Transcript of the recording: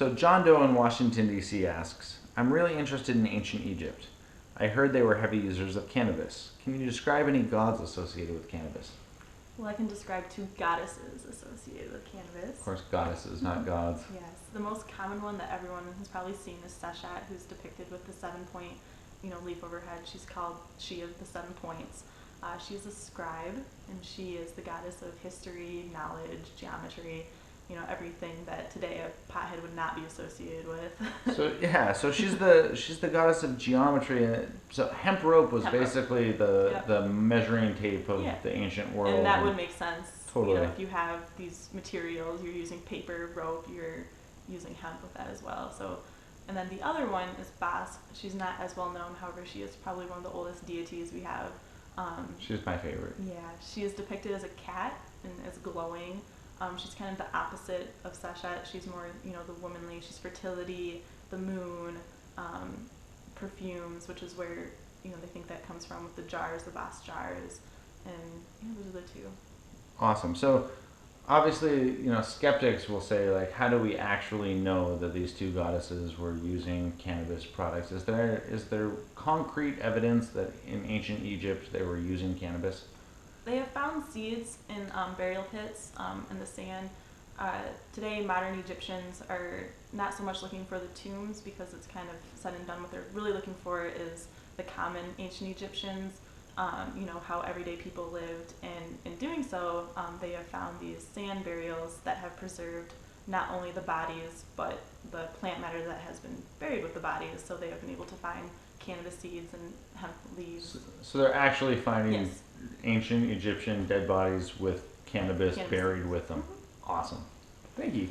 So John Doe in Washington, D.C. asks, I'm really interested in ancient Egypt. I heard they were heavy users of cannabis. Can you describe any gods associated with cannabis? Well, I can describe two goddesses associated with cannabis. Of course, goddesses, not gods. Yes, the most common one that everyone has probably seen is Seshat, who's depicted with the 7-point, leaf overhead. She's called She of the 7 Points. She's a scribe, and she is the goddess of history, knowledge, geometry, everything that today a pothead would not be associated with. So she's the goddess of geometry, and so hemp rope was basically the measuring tape of the ancient world. And that would make sense. Totally. If you have these materials, you're using paper, rope, you're using hemp with that as well. So, and then the other one is Bas. She's not as well known, however, she is probably one of the oldest deities we have. She's my favorite. Yeah, she is depicted as a cat and as glowing. She's kind of the opposite of Seshat. She's more, the womanly. She's fertility, the moon, perfumes, which is where, they think that comes from with the jars, the Bas jars. And those are the two. Awesome. So obviously, skeptics will say, like, how do we actually know that these two goddesses were using cannabis products? Is there concrete evidence that in ancient Egypt they were using cannabis? They have found seeds in burial pits in the sand. Today, modern Egyptians are not so much looking for the tombs because it's kind of said and done. What they're really looking for is the common ancient Egyptians, how everyday people lived. And in doing so, they have found these sand burials that have preserved not only the bodies, but the plant matter that has been buried with the bodies. So they have been able to find cannabis seeds and hemp leaves. So they're actually finding ancient Egyptian dead bodies with cannabis buried with them. Mm-hmm. Awesome. Thank you.